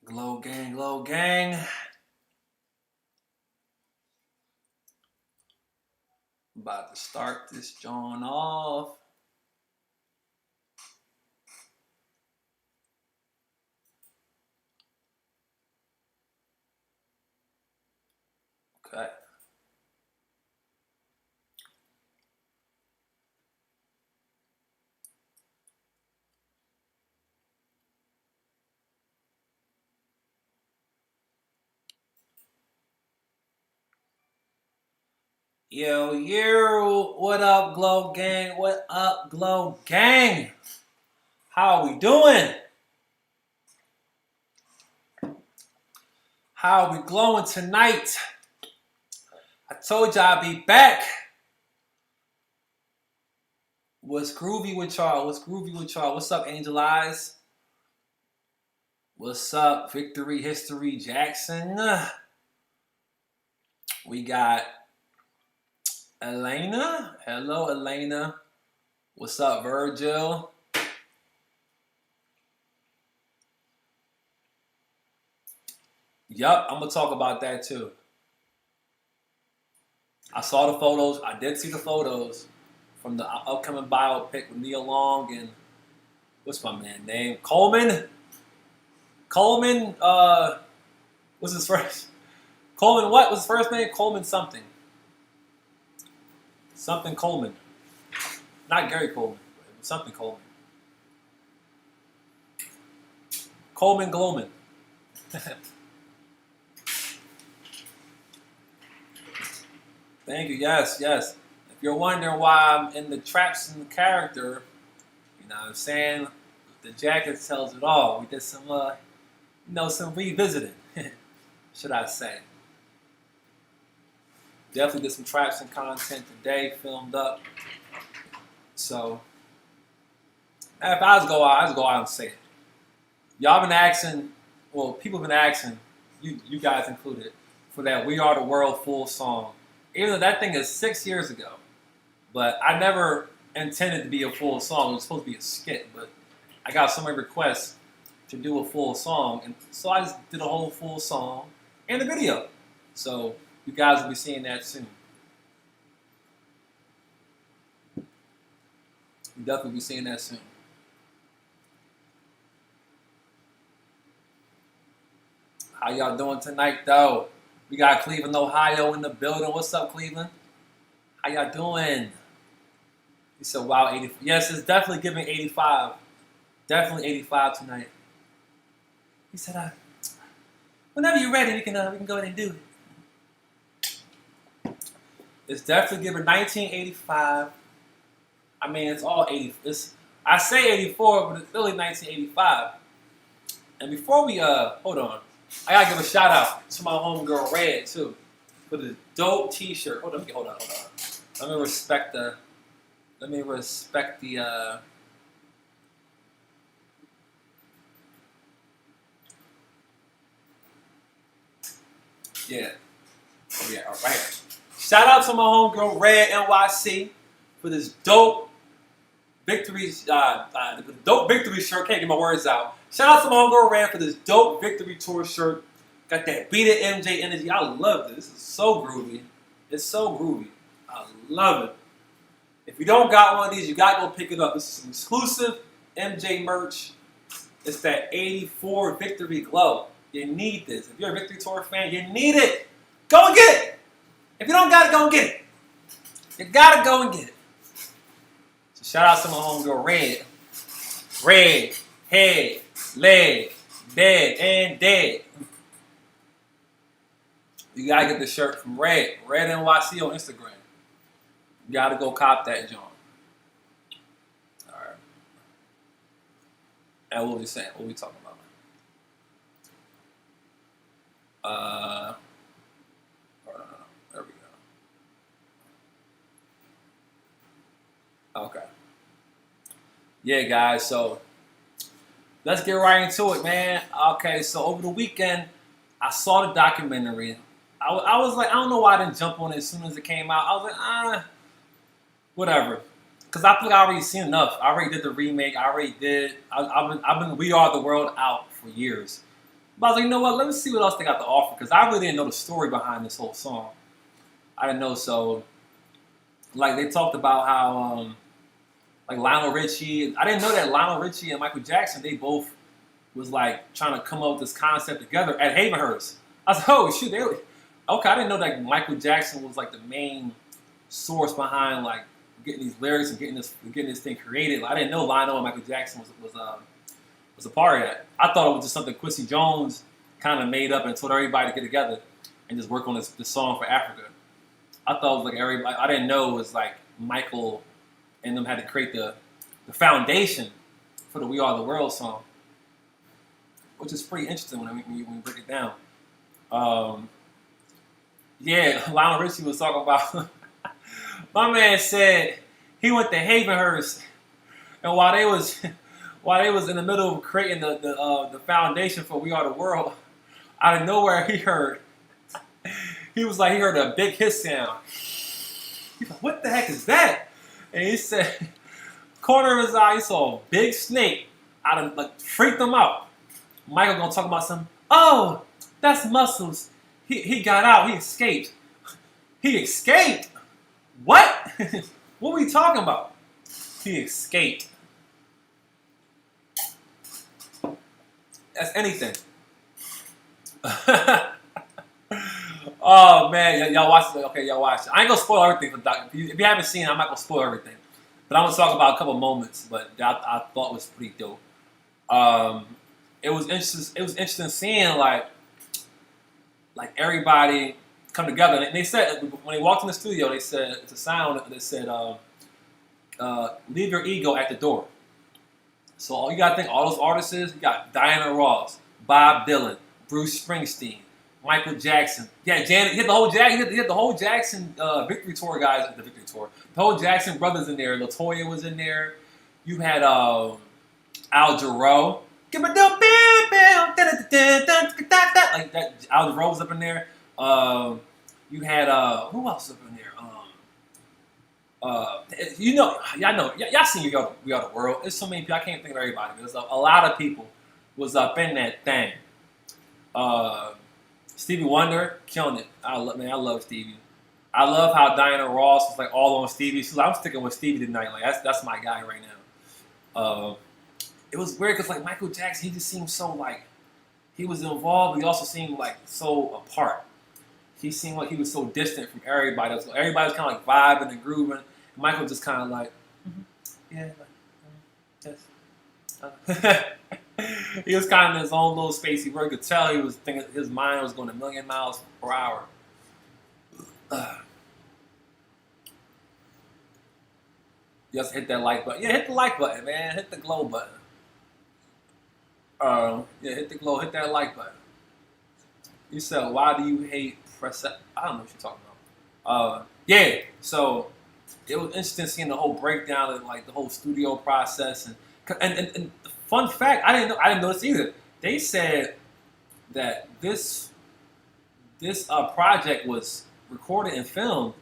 Glow gang, glow gang. About to start this joint off. Okay. Yo, what up, glow gang? What up, glow gang? How are we doing? How are we glowing tonight? I told you I'd be back. What's groovy with y'all? What's groovy with y'all? What's up, Angel Eyes? What's up, Victory History Jackson? We got Elena. Hello, Elena. What's up, Virgil? Yup, I'm gonna talk about that too. I saw the photos. I did see the photos from the upcoming biopic with Nia Long and what's my man name? Coleman. Coleman. What's his first? Coleman. What was his first name? Coleman something. Something Coleman. Not Gary Coleman. Something Coleman. Coleman Glowman. Thank you. Yes, yes. If you're wondering why I'm in the traps in the character, you know what I'm saying? The jacket tells it all. We did some revisiting, should I say. Definitely did some traps and content today, filmed up. So, if I just go out, I just go out and say it. Y'all been asking, well, people been asking, you guys included, for that We Are the World full song. Even though that thing is 6 years ago. But I never intended to be a full song. It was supposed to be a skit, but I got so many requests to do a full song, and so I just did a whole full song and a video. So you guys will be seeing that soon. You definitely be seeing that soon. How y'all doing tonight, though? We got Cleveland, Ohio in the building. What's up, Cleveland? How y'all doing? He said, wow, 80. Yes, it's definitely giving 85. Definitely 85 tonight. He said, whenever you're ready, we can go ahead and do it. It's definitely giving 1985. I mean, it's all 80. I say 84, but it's really 1985. And before we hold on, I gotta give a shout out to my homegirl Red too for the dope T-shirt. Hold on. Let me respect the. Yeah. Oh yeah. All right. Shout out to my homegirl Red NYC for this dope victory. Dope victory shirt. Can't get my words out. Shout out to my homegirl Red for this dope victory tour shirt. Got that Beat It MJ energy. I love this. This is so groovy. It's so groovy. I love it. If you don't got one of these, you gotta go pick it up. This is some exclusive MJ merch. It's that 84 Victory Glow. You need this. If you're a Victory Tour fan, you need it. Go and get it. If you don't got it, go and get it. You gotta go and get it. So shout out to my homegirl Red. Red, head, leg, dead, and dead. You gotta get the shirt from Red NYC on Instagram. You gotta go cop that joint. Alright. And what we saying? What we talking about? There we go. Okay. Yeah, guys, so let's get right into it, man. Okay, so over the weekend, I saw the documentary. I was like, I don't know why I didn't jump on it as soon as it came out. I was like, whatever. Because I think I already seen enough. I already did the remake. I already did. I've been We Are the World out for years. But I was like, you know what? Let me see what else they got to offer because I really didn't know the story behind this whole song. I didn't know. So, like, they talked about how, like, Lionel Richie. I didn't know that Lionel Richie and Michael Jackson, they both was, like, trying to come up with this concept together at Havenhurst. I was like, oh, shoot. Okay, I didn't know that Michael Jackson was, like, the main source behind, like, getting these lyrics and getting this thing created. Like, I didn't know Lionel and Michael Jackson was a part of that. I thought it was just something Quincy Jones kind of made up and told everybody to get together and just work on this song for Africa. I thought it was like everybody. I didn't know it was like Michael and them had to create the foundation for the "We Are the World" song, which is pretty interesting when you break it down. Yeah, Lionel Richie was talking about. My man said he went to Havenhurst, and while they was in the middle of creating the foundation for "We Are the World," out of nowhere he heard a big hiss sound. He's like, "What the heck is that?" And he said, corner of his eye, he saw a big snake. Freaked him out. Michael gonna talk about something. Oh, that's Muscles. He got out. He escaped. He escaped. What? What are we talking about? He escaped. That's anything. Oh man, y'all watch it. Okay, y'all watch it. I ain't gonna spoil everything for Doc. If you haven't seen it, I'm not gonna spoil everything. But I'm gonna talk about a couple moments. But I thought was pretty dope. It was interesting. It was interesting seeing like everybody come together. And they said when they walked in the studio, they said it's a sound. They said, "Leave your ego at the door." So all you gotta think, all those artists is, you got Diana Ross, Bob Dylan, Bruce Springsteen, Michael Jackson. Yeah, Janet. He had the whole Jackson Victory Tour guys. The Victory Tour. The whole Jackson brothers in there. LaToya was in there. You had Al Jarreau. Give me the like that. Al Jarreau was up in there. You had who else up in there? Y'all seen We Are the World. There's so many people. I can't think of everybody. There's a lot of people was up in that thing. Stevie Wonder killing it. I love Stevie. I love how Diana Ross was like all on Stevie. She's like, I'm sticking with Stevie tonight. Like that's my guy right now. It was weird because like Michael Jackson, he just seemed so like he was involved, but he also seemed like so apart. He seemed like he was so distant from everybody. So everybody was kind of like vibing and grooving. And Michael was just kind of like, yeah, yes. He was kind of in his own little space. He really could tell he was thinking his mind was going a million miles per hour. Just hit that like button. Yeah, hit the like button, man. Hit the glow button. Hit the glow. Hit that like button. You said, why do you hate press? I don't know what you're talking about. Yeah. So it was interesting seeing the whole breakdown of like the whole studio process and the fun fact, I didn't know this either. They said that this project was recorded and filmed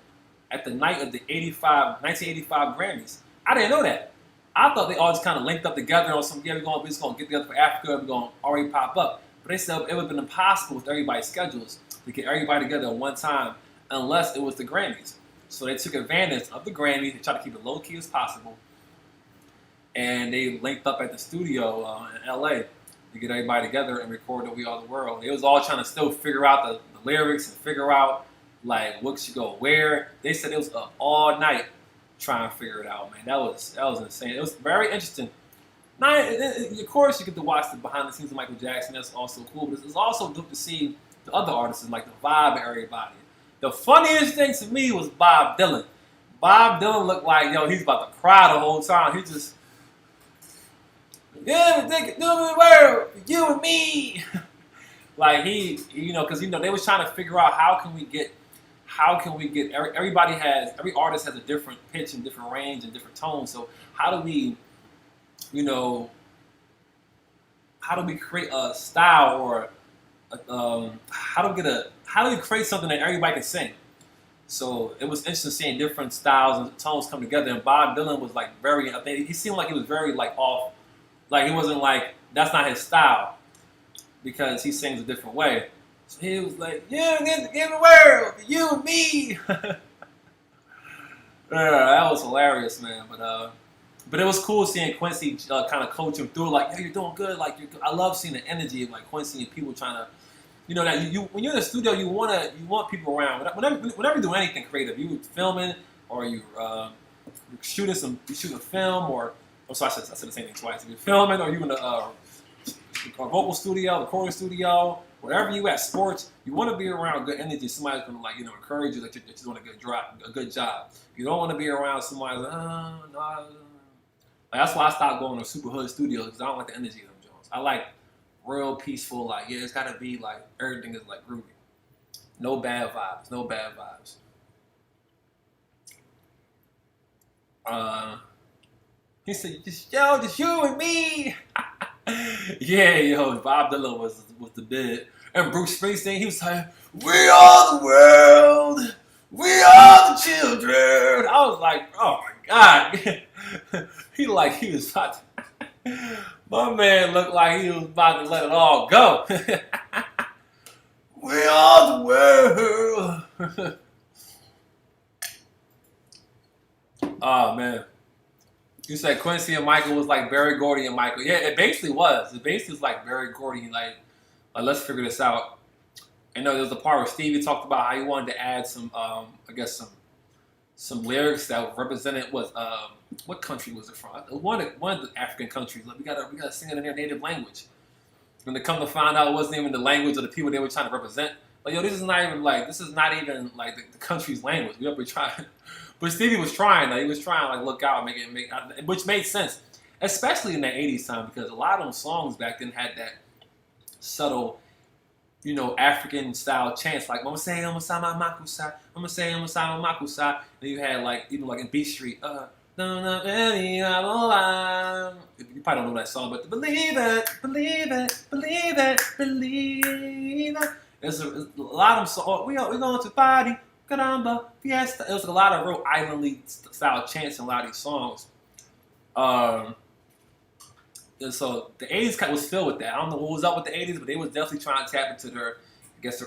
at the night of the 1985 Grammys. I didn't know that. I thought they all just kind of linked up together on some, we're just going to get together for Africa, we're going to already pop up. But they said it would have been impossible with everybody's schedules to get everybody together at one time unless it was the Grammys. So they took advantage of the Grammys, they tried to keep it low key as possible, and they linked up at the studio in LA to get everybody together and record the We Are the World. They was all trying to still figure out the lyrics and figure out like what should go where. They said it was up all night trying to figure it out, man. That was insane. It was very interesting. Now, of course, you get to watch the behind the scenes of Michael Jackson. That's also cool. But it's also good to see the other artists, like the vibe of everybody. The funniest thing to me was Bob Dylan. Bob Dylan looked like, he's about to cry the whole time. He just, yeah, they can do the world, you and me. Like because they was trying to figure out how can we get every artist has a different pitch and different range and different tone. So how do we create a style or how do we create something that everybody can sing? So it was interesting seeing different styles and tones come together. And Bob Dylan was like he seemed like he was very like off, like he wasn't like that's not his style. because he sings a different way. So he was like, "You in the world, you and me." That was hilarious, man. But it was cool seeing Quincy kind of coach him through. Like, "Yo, you're doing good." Like, I love seeing the energy of like Quincy and people trying to, that you when you're in the studio, you want people around. Whenever you do anything creative, you filming or you shooting a film or I said the same thing twice. If you're filming or you in a vocal studio, recording studio, wherever you at, sports, you want to be around good energy. Somebody's gonna encourage you that you're doing a good job. You don't want to be around somebody like, no. Like, that's why I stopped going to super hood studios because I don't like the energy of them Jones. I like real peaceful. Like, it's gotta be like everything is like groovy. No bad vibes. No bad vibes. He said, just you and me. Yeah, yo, Bob Dylan was the bit. And Bruce Springsteen, he was like, "We are the world. We are the children." I was like, oh my God. he was about to, my man looked like he was about to let it all go. We are the world. Oh, man. You said Quincy and Michael was like Berry Gordy and Michael. Yeah, it basically was. It basically was like Berry Gordy, like let's figure this out. I know there was a part where Stevie talked about how he wanted to add some, some lyrics that represented what country was it from? One of the African countries. Like, we gotta sing it in their native language. When they come to find out, it wasn't even the language of the people they were trying to represent. Like, yo, this is not even like the country's language. We up here trying. But Stevie was trying. He was trying to like look out, which made sense, especially in the '80s time because a lot of them songs back then had that subtle, African style chants like "I'ma say I'ma say my makusa, I'ma say I'ma say my makusa," and you had like even like in Beat Street, you probably don't know that song, but believe it, believe it, believe it, believe it. There's a lot of them songs. We going to party. Caramba, fiesta. It was a lot of real islandly style chants in a lot of these songs. And so the 80s was filled with that. I don't know what was up with the 80s, but they was definitely trying to tap into their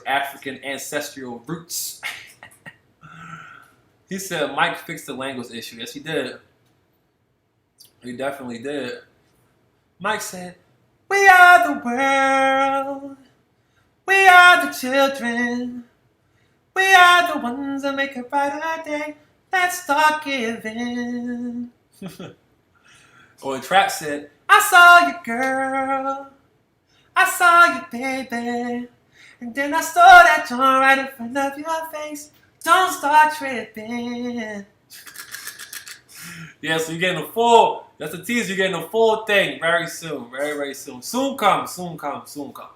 African ancestral roots. He said Mike fixed the language issue. Yes, he did. He definitely did. Mike said, "We are the world. We are the children. We are the ones that make a brighter day. Let's start giving." Or Trap said, "I saw you, girl. I saw you, baby. And then I stole that joint right in front of your face. Don't start tripping." Yeah, so you're getting the full, that's the teaser, you're getting the full thing very soon. Very, very soon. Soon come, soon come, soon come.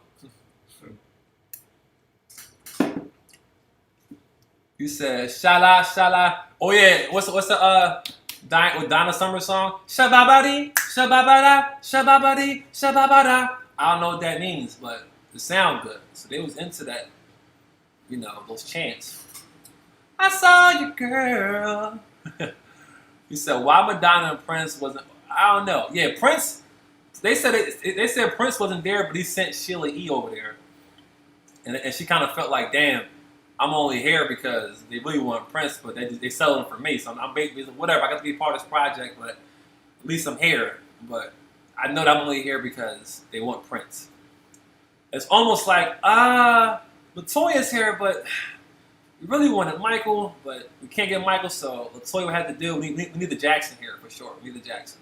You said shala shala. Oh yeah, what's the Donna Summer song? Shababadi, shababada, shababadi, shababada. I don't know what that means, but it sounds good. So they was into that, those chants. I saw you, girl. You said why Madonna and Prince wasn't? I don't know. Yeah, Prince. They said Prince wasn't there, but he sent Sheila E over there, and she kind of felt like, damn. I'm only here because they really want Prince, but they selling for me. So I'm basically whatever. I got to be part of this project, but at least I'm here. But I know that I'm only here because they want Prince. It's almost like Latoya's here, but we really wanted Michael, but we can't get Michael, so Latoya would have to do. We need the Jackson here for sure. We need the Jackson.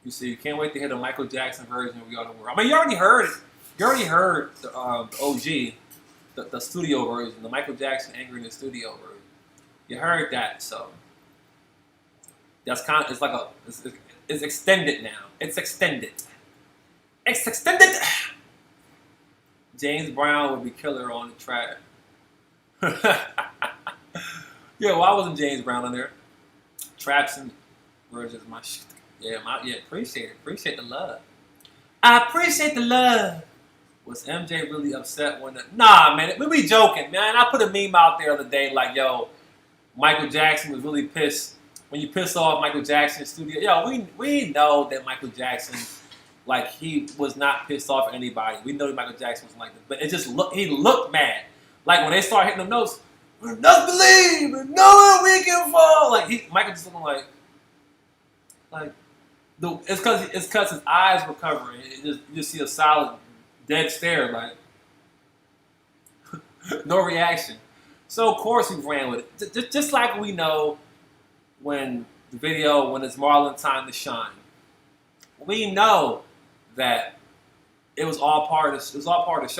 You see, you can't wait to hear the Michael Jackson version of "We Are the World." I mean, you already heard it. You already heard the OG, the studio version, the Michael Jackson "Angry in the Studio" version. You heard that, so that's kind of it's extended now. It's extended. It's extended. James Brown would be killer on the track. Yeah, why wasn't James Brown on there? Traps and versions, my shit. Yeah, appreciate it. Appreciate the love. I appreciate the love. Was MJ really upset when Nah, man, we be joking, man. I put a meme out there the other day like, yo, Michael Jackson was really pissed when you piss off Michael Jackson's studio. Yo, we know that Michael Jackson, like, he was not pissed off at anybody. We know that Michael Jackson was like that, but it just he looked mad. Like when they start hitting the notes, we don't believe, we know we can fall. Like Michael just looking like it's because his eyes were covering. You just see a solid dead stare, like no reaction. So of course we ran with it, just like we know when it's Marlon time to shine. We know that it was all part of the show.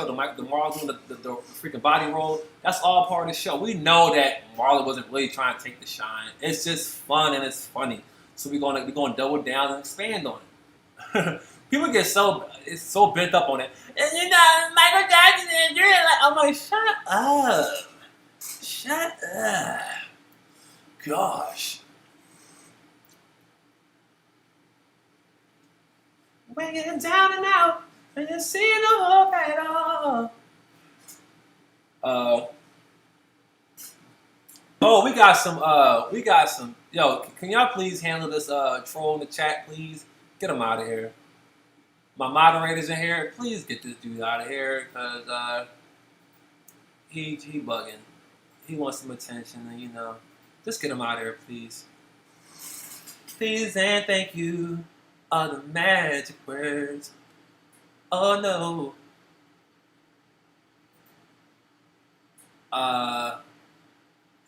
The Marlon doing the freaking body roll, that's all part of the show. We know that Marlon wasn't really trying to take the shine. It's just fun and it's funny. So we're gonna double down and expand on it. People get so bent up on it. And you know, Michael Jackson and you're like, I'm like, shut up, gosh. When you're down and out, and you see no hope at all. Oh, we got some. Yo, can y'all please handle this troll in the chat, please? Get him out of here. My moderators in here, please get this dude out of here, because he bugging. He wants some attention, and just get him out of here, please. Please and thank you are the magic words. Oh no.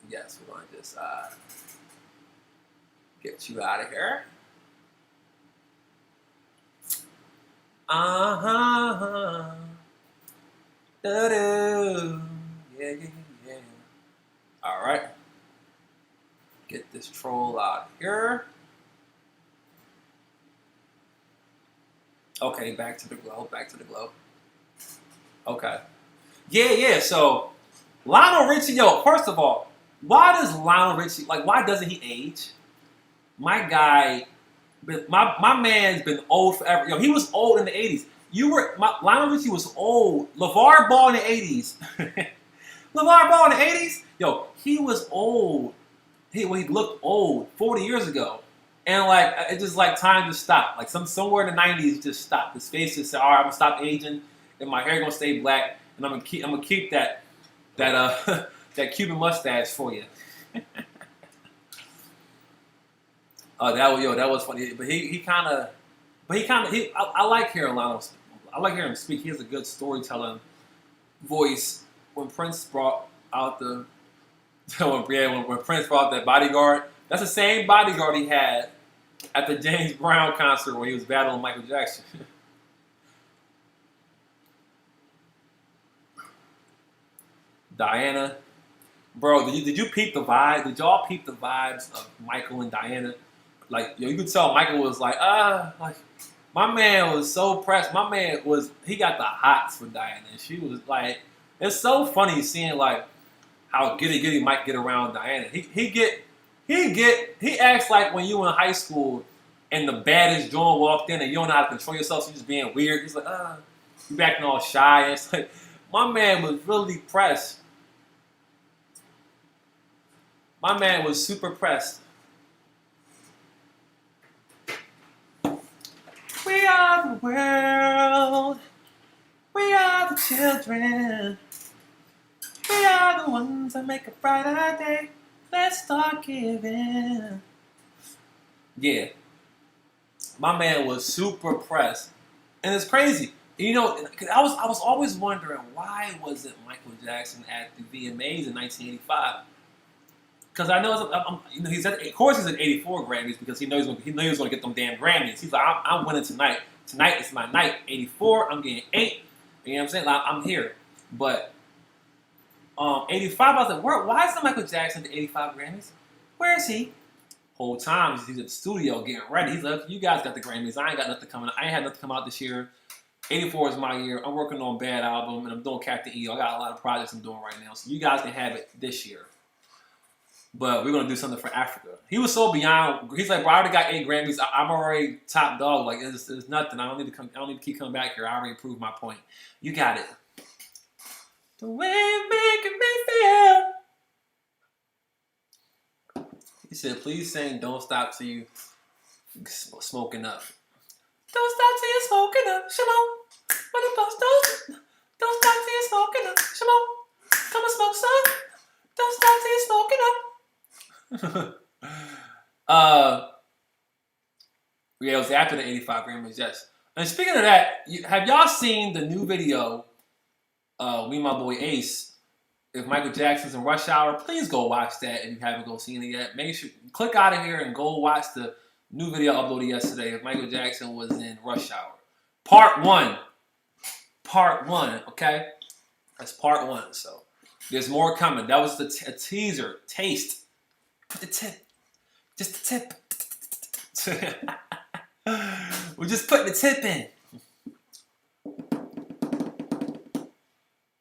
Yes, we're gonna just get you out of here. Yeah. All right. Get this troll out of here. Okay, back to the globe. Okay. Yeah. So, Lionel Richie, yo, first of all, why doesn't he age? My guy, my man's been old forever. Yo, he was old in the 80s. Lionel Richie was old. LeVar Ball in the 80s. LeVar Ball in the 80s? Yo, he was old. He looked old 40 years ago. And it's just time to stop. Like somewhere in the 90s, just stopped. His face just said, "All right, I'm gonna stop aging, and my hair gonna stay black, and I'm gonna keep that that Cuban mustache for you." That was funny. But I like hearing Lionel. I like hearing him speak. He has a good storytelling voice. When Prince brought out when Prince brought out that bodyguard, that's the same bodyguard he had at the James Brown concert when he was battling Michael Jackson. Diana, bro, did you peep the vibe? Did y'all peep the vibes of Michael and Diana? You could tell Michael was my man was so pressed. He got the hots for Diana. And she was it's so funny seeing how giddy Mike get around Diana. He acts like when you in high school and the baddest John walked in and you don't know how to control yourself, so you're just being weird. He's like, you acting all shy. And it's my man was really pressed. My man was super pressed. We are the world. We are the children. We are the ones that make a brighter day. Let's start giving. Yeah. My man was super pressed. And it's crazy. I was always wondering, why wasn't Michael Jackson at the VMAs in 1985? Because I know he's at 84 Grammys because he knows he was going to get them damn Grammys. He's like, I'm winning tonight. Tonight is my night. 84, I'm getting 8. You know what I'm saying? I'm here. But 85, I was like, why isn't Michael Jackson at the 85 Grammys? Where is he? Whole time he's at the studio getting ready. He's like, you guys got the Grammys. I ain't got nothing coming. I ain't had nothing come out this year. 84 is my year. I'm working on Bad Album and I'm doing Captain EO. I got a lot of projects I'm doing right now. So you guys can have it this year. But we're going to do something for Africa. He was so beyond. He's like, bro, I already got 8 Grammys. I'm already top dog. It's nothing. I don't need to keep coming back here. I already proved my point. You got it. The way you're making me feel. He said, please sing Don't Stop Till You Smoking Up. Don't stop till you're smoking up, Shimon. But the post don't stop till you're smoking up, Shimon. Come and smoke some. Don't stop till you're smoking up. Yeah, it was after the 85 Grammys, yes. And speaking of that, have y'all seen the new video, me and my boy Ace, if Michael Jackson's in Rush Hour? Please go watch that if you haven't seen it yet. Make sure, click out of here and go watch the new video uploaded yesterday if Michael Jackson was in Rush Hour. Part 1. Part 1, okay? That's part 1, so there's more coming. That was a teaser, taste. Put the tip. Just the tip. We're just putting the tip in.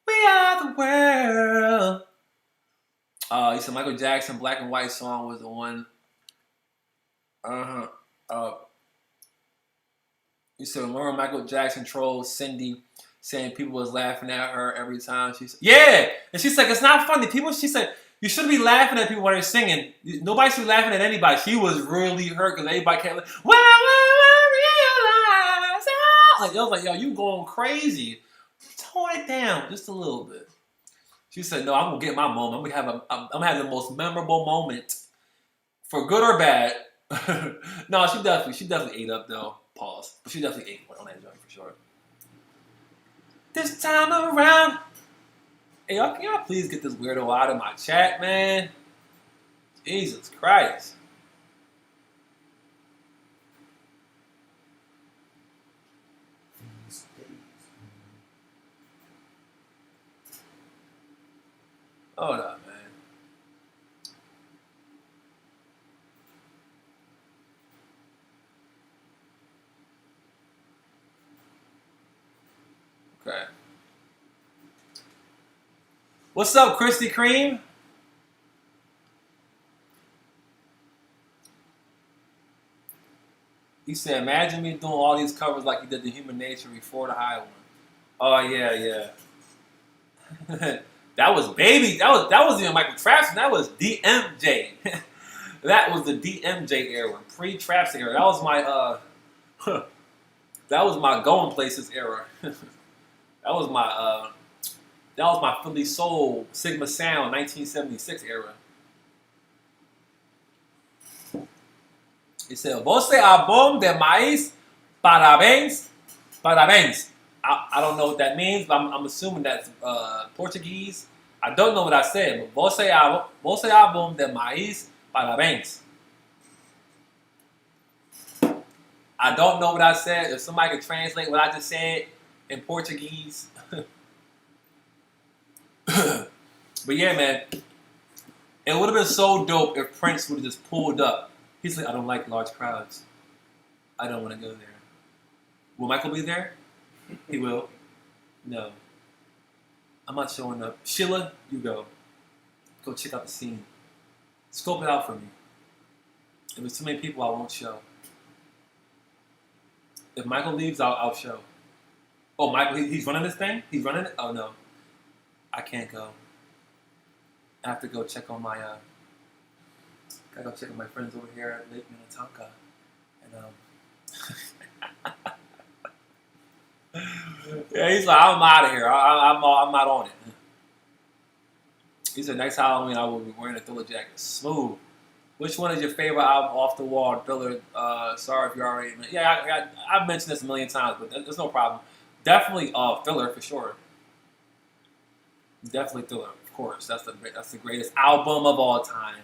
We are the world. He said Michael Jackson Black and White song was the one. He said remember Michael Jackson trolls Cindy saying people was laughing at her every time she said, yeah, and she's like, it's not funny. People, she said, you shouldn't be laughing at people when they're singing. Nobody should be laughing at anybody. She was really hurt because everybody kept like, well, I realize. Like, I was like, yo, you going crazy. Tone it down just a little bit. She said, no, I'm gonna get my moment. I'm gonna have the most memorable moment, for good or bad. No, she definitely ate up though. Pause. But she definitely ate on that joint for sure. This time around, hey, y'all, can y'all please get this weirdo out of my chat, man? Jesus Christ. Hold up, man. Okay. What's up, Krispy Kreme? He said, imagine me doing all these covers like he did the Human Nature before the high one. Oh, yeah. That was Baby. That was even Michael Trapson. That was DMJ. That was the DMJ era, pre-Trapson era. That was my Going Places era. That was my Philly Soul Sigma Sound 1976 era. He said, "Você álbum de mais parabéns, parabéns." I don't know what that means, but I'm assuming that's Portuguese. I don't know what I said, but você álbum de mais parabéns. I don't know what I said. If somebody could translate what I just said in Portuguese. But yeah, man, it would have been so dope if Prince would have just pulled up. He's like, I don't like large crowds. I don't want to go there. Will Michael be there? He will. No. I'm not showing up. Sheila, you go. Go check out the scene. Scope it out for me. If there's too many people, I won't show. If Michael leaves, I'll show. Oh, Michael, he's running this thing? He's running it? Oh, no. I can't go. I have to go check on my, gotta go check on my friends over here at Lake Minnetonka. And, yeah, he's like, I'm out of here. I'm not on it. He said, next Halloween, I will be wearing a Thriller jacket. Smooth. Which one is your favorite album off the wall? Thriller, sorry if you already... Yeah, I've mentioned this a million times, but there's no problem. Definitely Thriller, for sure. Definitely Thriller, of course. That's the greatest album of all time.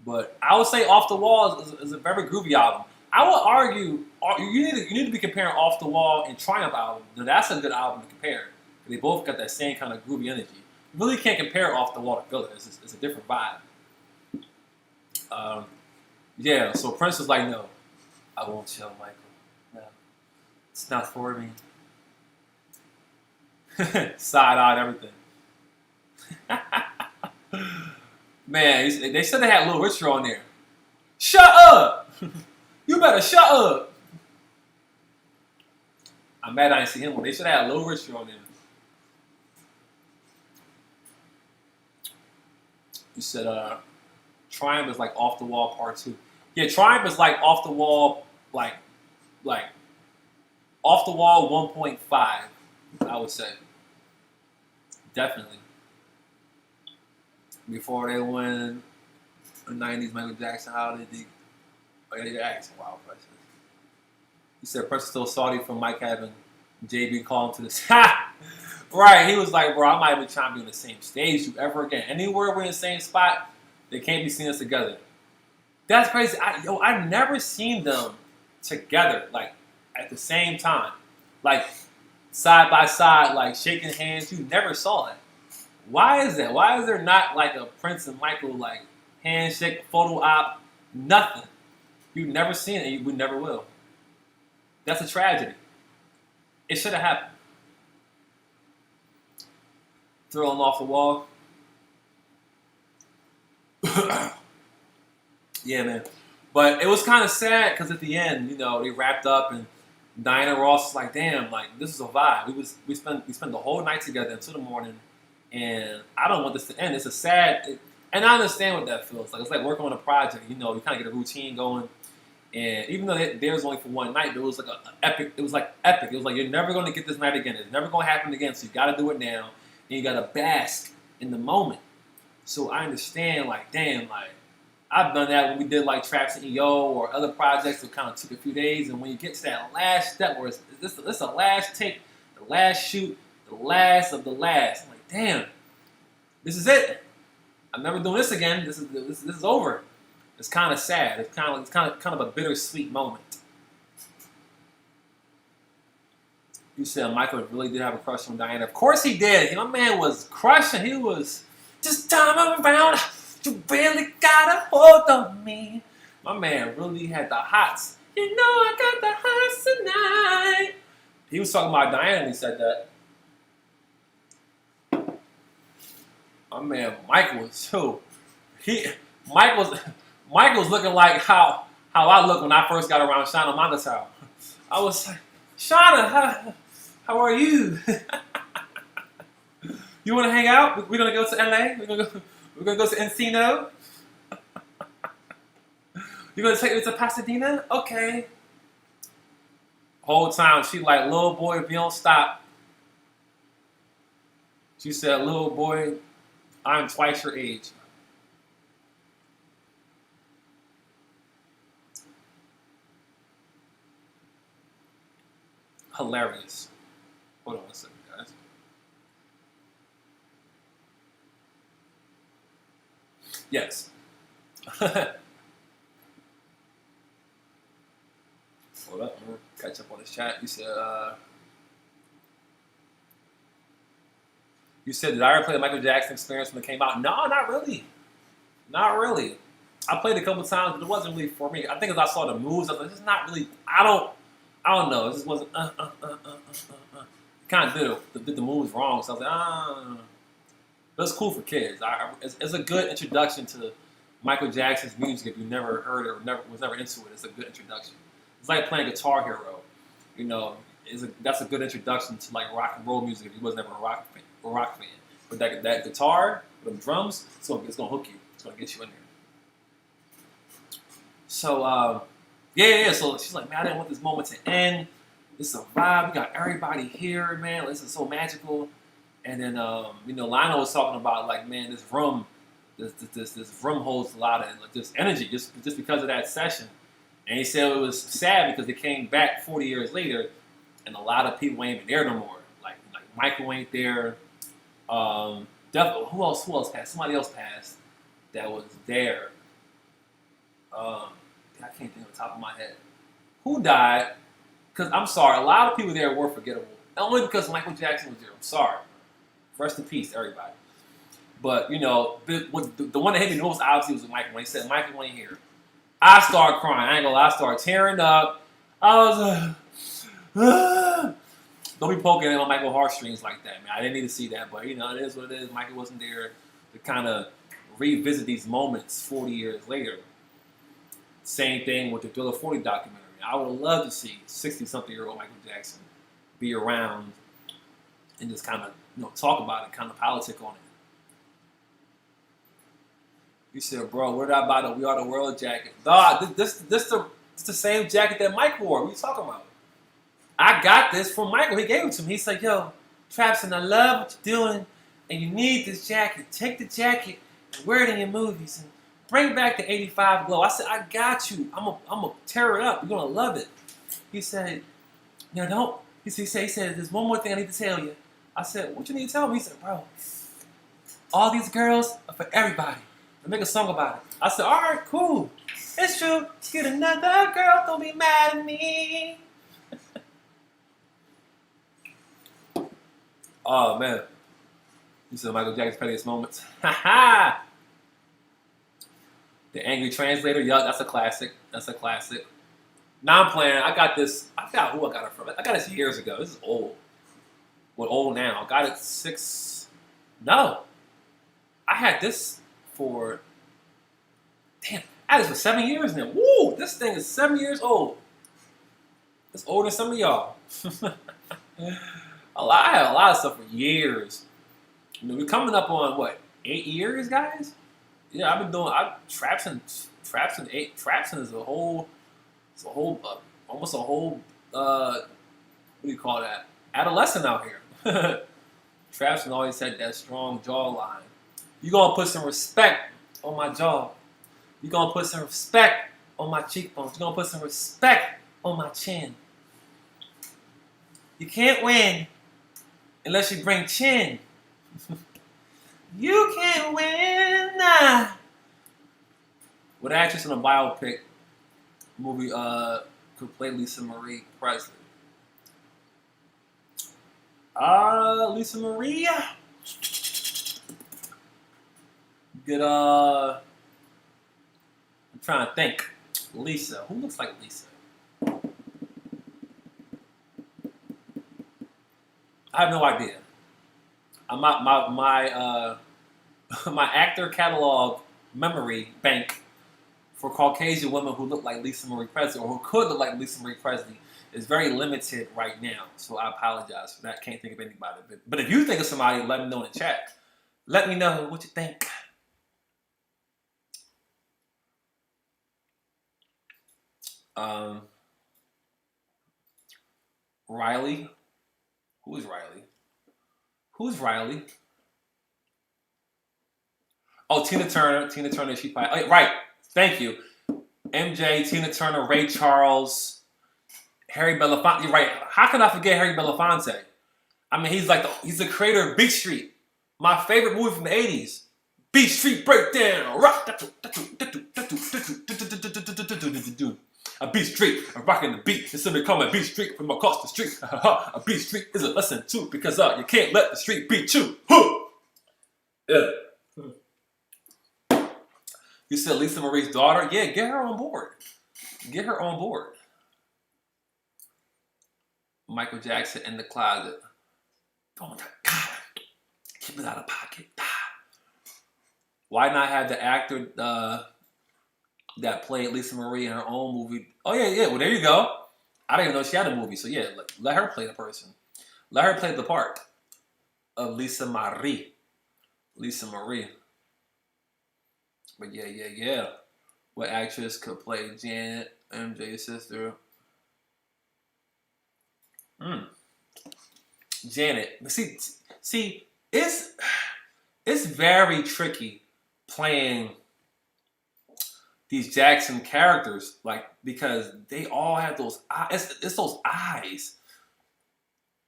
But I would say Off the Wall is a very groovy album. I would argue you need to be comparing Off the Wall and Triumph album. Now, that's a good album to compare. They both got that same kind of groovy energy. You really can't compare Off the Wall to Thriller. It's a different vibe. Yeah, so Prince was like, no, I won't show Michael. No, it's not for me. Side-eyed everything. Man, they said they had Little Richard on there. Shut up! You better shut up! I'm mad I didn't see him on. They should have had Little Richard on there. You said, Triumph is like Off the Wall Part 2. Yeah, Triumph is like Off the Wall, like Off the Wall 1.5, I would say. Definitely. Before they win the 90s, Michael Jackson, how did he? Oh, yeah, they asked a wild question. He said, "Person still salty from Mike having JB call him to the side." Right, he was like, "Bro, I might be trying to be on the same stage you ever again. Anywhere we're in the same spot, they can't be seeing us together." That's crazy. I've never seen them together, like at the same time, like side by side, like shaking hands. You never saw it. Why is that? Why is there not like a Prince and Michael like handshake, photo op, nothing? You've never seen it, and we never will. That's a tragedy. It should have happened. Throw him off the wall. Yeah, man. But it was kind of sad because at the end, you know, they wrapped up and Diana Ross was like, "Damn, like this is a vibe. We spent the whole night together until the morning, and I don't want this to end. It's a sad, and I understand what that feels like. It's like working on a project. You know, you kind of get a routine going, and even though there was only for one night, but it was like a epic. It was like epic. It was like you're never going to get this night again. It's never going to happen again. So you got to do it now, and you got to bask in the moment. So I understand, like, damn, like. I've done that when we did like Traps and EO or other projects that kind of took a few days. And when you get to that last step where it's the last take, the last shoot, the last of the last, I'm like, damn, this is it. I'm never doing this again. This is over. It's kind of sad. It's kind of a bittersweet moment. You said Michael really did have a crush on Diana. Of course he did. My man was crushing. He was just time around. You really got a hold on me. My man really had the hots. You know I got the hots tonight. He was talking about Diana when he said that. My man Michael was too. Michael's looking like how I look when I first got around Shauna Mongatile. I was like, Shauna, how are you? You want to hang out? We're gonna go to LA. We're going to go to Encino. You're going to take me to Pasadena? Okay. Whole time, she like, little boy, if you don't stop. She said, little boy, I'm twice your age. Hilarious. Hold on one second, guys. Yes. Hold up, I'm gonna catch up on this chat. You said, did I ever play the Michael Jackson Experience when it came out? No, not really. Not really. I played it a couple times, but it wasn't really for me. I think as I saw the moves, I was like, it's not really. I don't know. It just wasn't. Kind of did the moves wrong, so I was like, But it's cool for kids. It's a good introduction to Michael Jackson's music if you never heard it or was never into it. It's a good introduction. It's like playing Guitar Hero. You know, that's a good introduction to like rock and roll music if you was never a rock fan. But that guitar, with them drums, it's gonna hook you. It's gonna get you in there. So yeah. So she's like, man, I didn't want this moment to end. This is a vibe. We got everybody here, man. This is so magical. And then Lionel was talking about like, man, this room holds a lot of like, just energy, just because of that session. And he said it was sad because they came back 40 years later, and a lot of people ain't even there no more. Like Michael ain't there. Definitely, who else passed? Somebody else passed that was there. I can't think of the top of my head. Who died? Because I'm sorry, a lot of people there were forgettable. Only because Michael Jackson was there. I'm sorry. Rest in peace, everybody. But, the one that hit me the most obviously was Michael. When he said Michael ain't here, I started crying. I ain't gonna lie, I started tearing up. I was don't be poking on Michael heartstrings like that, man. I didn't need to see that, but, it is what it is. Michael wasn't there to kind of revisit these moments 40 years later. Same thing with the Thriller 40 documentary. I would love to see 60-something-year-old Michael Jackson be around and just kind of, talk about it, kind of politic on it. You said, bro, where did I buy the We Are the World jacket? Dog, this the same jacket that Mike wore. What are you talking about? I got this from Michael. He gave it to me. He's like, yo, Trapson, I love what you're doing, and you need this jacket. Take the jacket and wear it in your movies and bring back the 85 glow. I said, I got you. I'm gonna tear it up. You're gonna love it. He said, you know, don't. He said, there's one more thing I need to tell you. I said, what you need to tell me? He said, bro, all these girls are for everybody. I make a song about it. I said, all right, cool. It's true. Get another girl, don't be mad at me. Oh, man. You said Michael Jackson's pettiest moments. Ha ha! The Angry Translator. Yup, that's a classic. That's a classic. Now I'm playing. I got this. I forgot who I got it from. I got this years ago. This is old. Well, old now. I got it 6. No. I had this for. Damn. I had this for 7 years now. Woo! This thing is 7 years old. It's older than some of y'all. I had a lot of stuff for years. You know, we're coming up on what, 8 years, guys? Yeah, I've been doing. Trapson is almost a whole. What do you call that? Adolescent out here. Trapson always had that strong jawline. You gonna put some respect on my jaw. You gonna put some respect on my cheekbones. You gonna put some respect on my chin. You can't win unless you bring chin. You can't win. Nah. What actress in a biopic movie could play Lisa Marie Presley? Lisa Marie. Good. I'm trying to think. Lisa. Who looks like Lisa? I have no idea. My actor catalog memory bank for Caucasian women who look like Lisa Marie Presley or who could look like Lisa Marie Presley is very limited right now. So I apologize for that. Can't think of anybody. But if you think of somebody, let me know in the chat. Let me know what you think. Riley. Who is Riley? Who's Riley? Oh, Tina Turner. Tina Turner, she probably. Oh, right. Thank you. MJ, Tina Turner, Ray Charles, Harry Belafonte. You're right. How can I forget Harry Belafonte? I mean, he's the creator of Beat Street, my favorite movie from the 80s. Beat Street Breakdown. A beat street, I'm rocking the beat. It's simply called a beat street from across the street. A beat street is a lesson too, because you can't let the street beat you. Yeah. You said Lisa Marie's daughter? Yeah, get her on board. Get her on board. Michael Jackson in the closet. Oh my God. Keep it out of pocket. Why not have the actor that played Lisa Marie in her own movie? Oh, yeah. Well, there you go. I didn't even know she had a movie. So, yeah, let her play the person. Let her play the part of Lisa Marie. Lisa Marie. But, yeah. What actress could play Janet, MJ's sister? Janet. But see, it's very tricky playing these Jackson characters, because they all have those eyes. It's those eyes.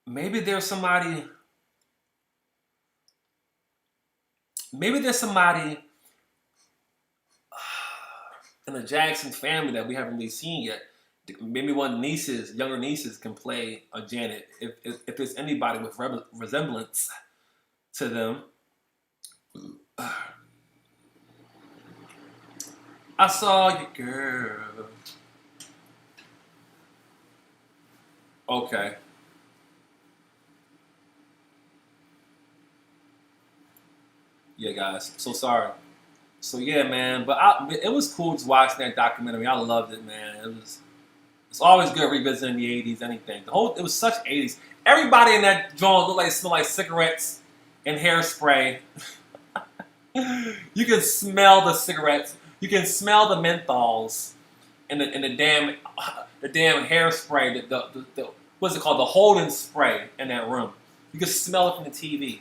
Maybe there's somebody in the Jackson family that we haven't really seen yet. Maybe one younger nieces can play a Janet if there's anybody with resemblance to them. I saw you, girl. Okay. Yeah, guys. So sorry. So yeah, man. But it was cool just watching that documentary. I loved it, man. It's always good revisiting the 80s, anything. It was such 80s. Everybody in that joint smelled like cigarettes and hairspray. You can smell the cigarettes. You can smell the menthols and the damn hairspray. The what's it called? The holding spray in that room. You can smell it from the TV.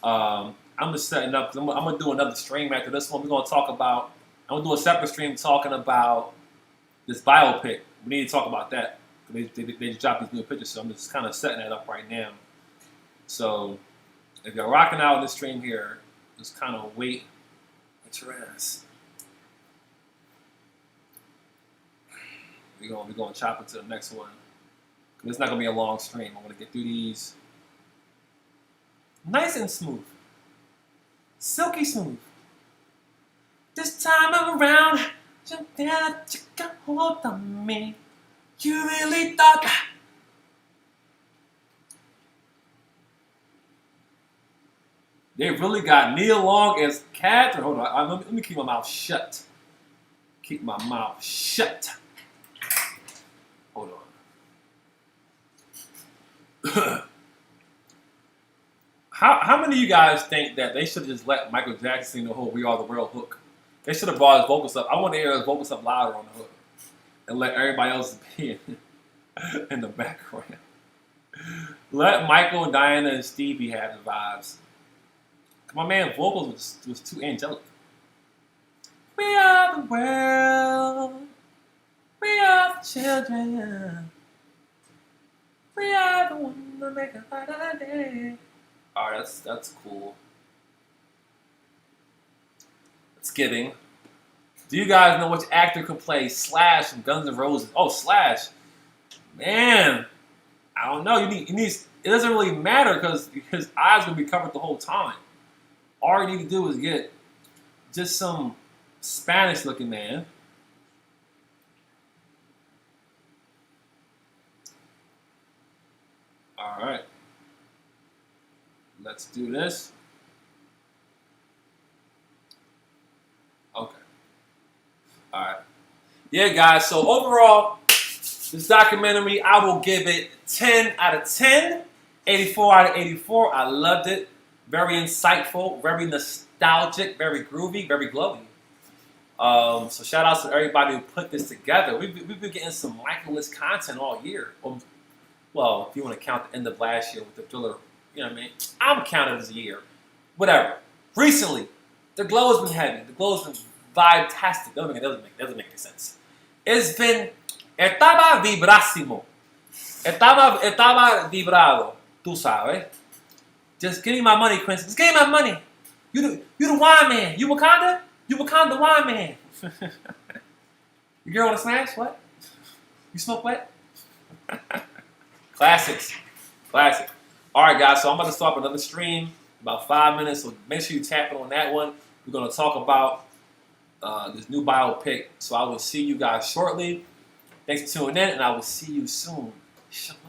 I'm just setting up. I'm gonna do another stream after this one. We're gonna talk about. I'm gonna do a separate stream talking about this biopic. We need to talk about that. They just dropped these new pictures, so I'm just kind of setting that up right now. So if you're rocking out in this stream here, just kind of wait at your ass. We're gonna chop it to the next one. It's not gonna be a long stream. I'm gonna get through these nice and smooth, silky smooth. This time around, you got hold of me. You really thought. They really got Neil Long as Catherine. Hold on, let me keep my mouth shut. Keep my mouth shut. Hold on. How many of you guys think that they should have just let Michael Jackson sing the whole "We Are the World" hook? They should have brought his vocals up. I want to hear his vocals up louder on the hook, and let everybody else be in the background. Let Michael, Diana, and Stevie have the vibes. My man vocals was too angelic. We are the world. We are the children. We are the one to make a better day. Alright, that's cool. It's giving. Do you guys know which actor could play Slash from Guns N' Roses? Oh, Slash. Man, I don't know. It doesn't really matter because his eyes will be covered the whole time. All you need to do is get just some Spanish-looking man. All right. Let's do this. Okay. All right. Yeah, guys. So overall, this documentary, I will give it 10 out of 10. 84 out of 84. I loved it. Very insightful, very nostalgic, very groovy, very glowy. So shout out to everybody who put this together. We've been getting some Michael-less content all year. Well, if you want to count the end of last year with the thriller, you know what I mean? I'm counting it as a year. Whatever. Recently, the glow has been heavy. The glow has been vibe-tastic. Doesn't make any sense. It's been estaba vibrásimo. Estaba vibrado. Tú sabes. Just give me my money, Quincy. Just give me my money. You the wine man. You Wakanda? You Wakanda wine man. Your girl wanna smash? What? You smoke what? Classics. Classic. Alright guys, so I'm about to start up another stream in about 5 minutes, so make sure you tap in on that one. We're gonna talk about this new biopic. So I will see you guys shortly. Thanks for tuning in, and I will see you soon. Shalom.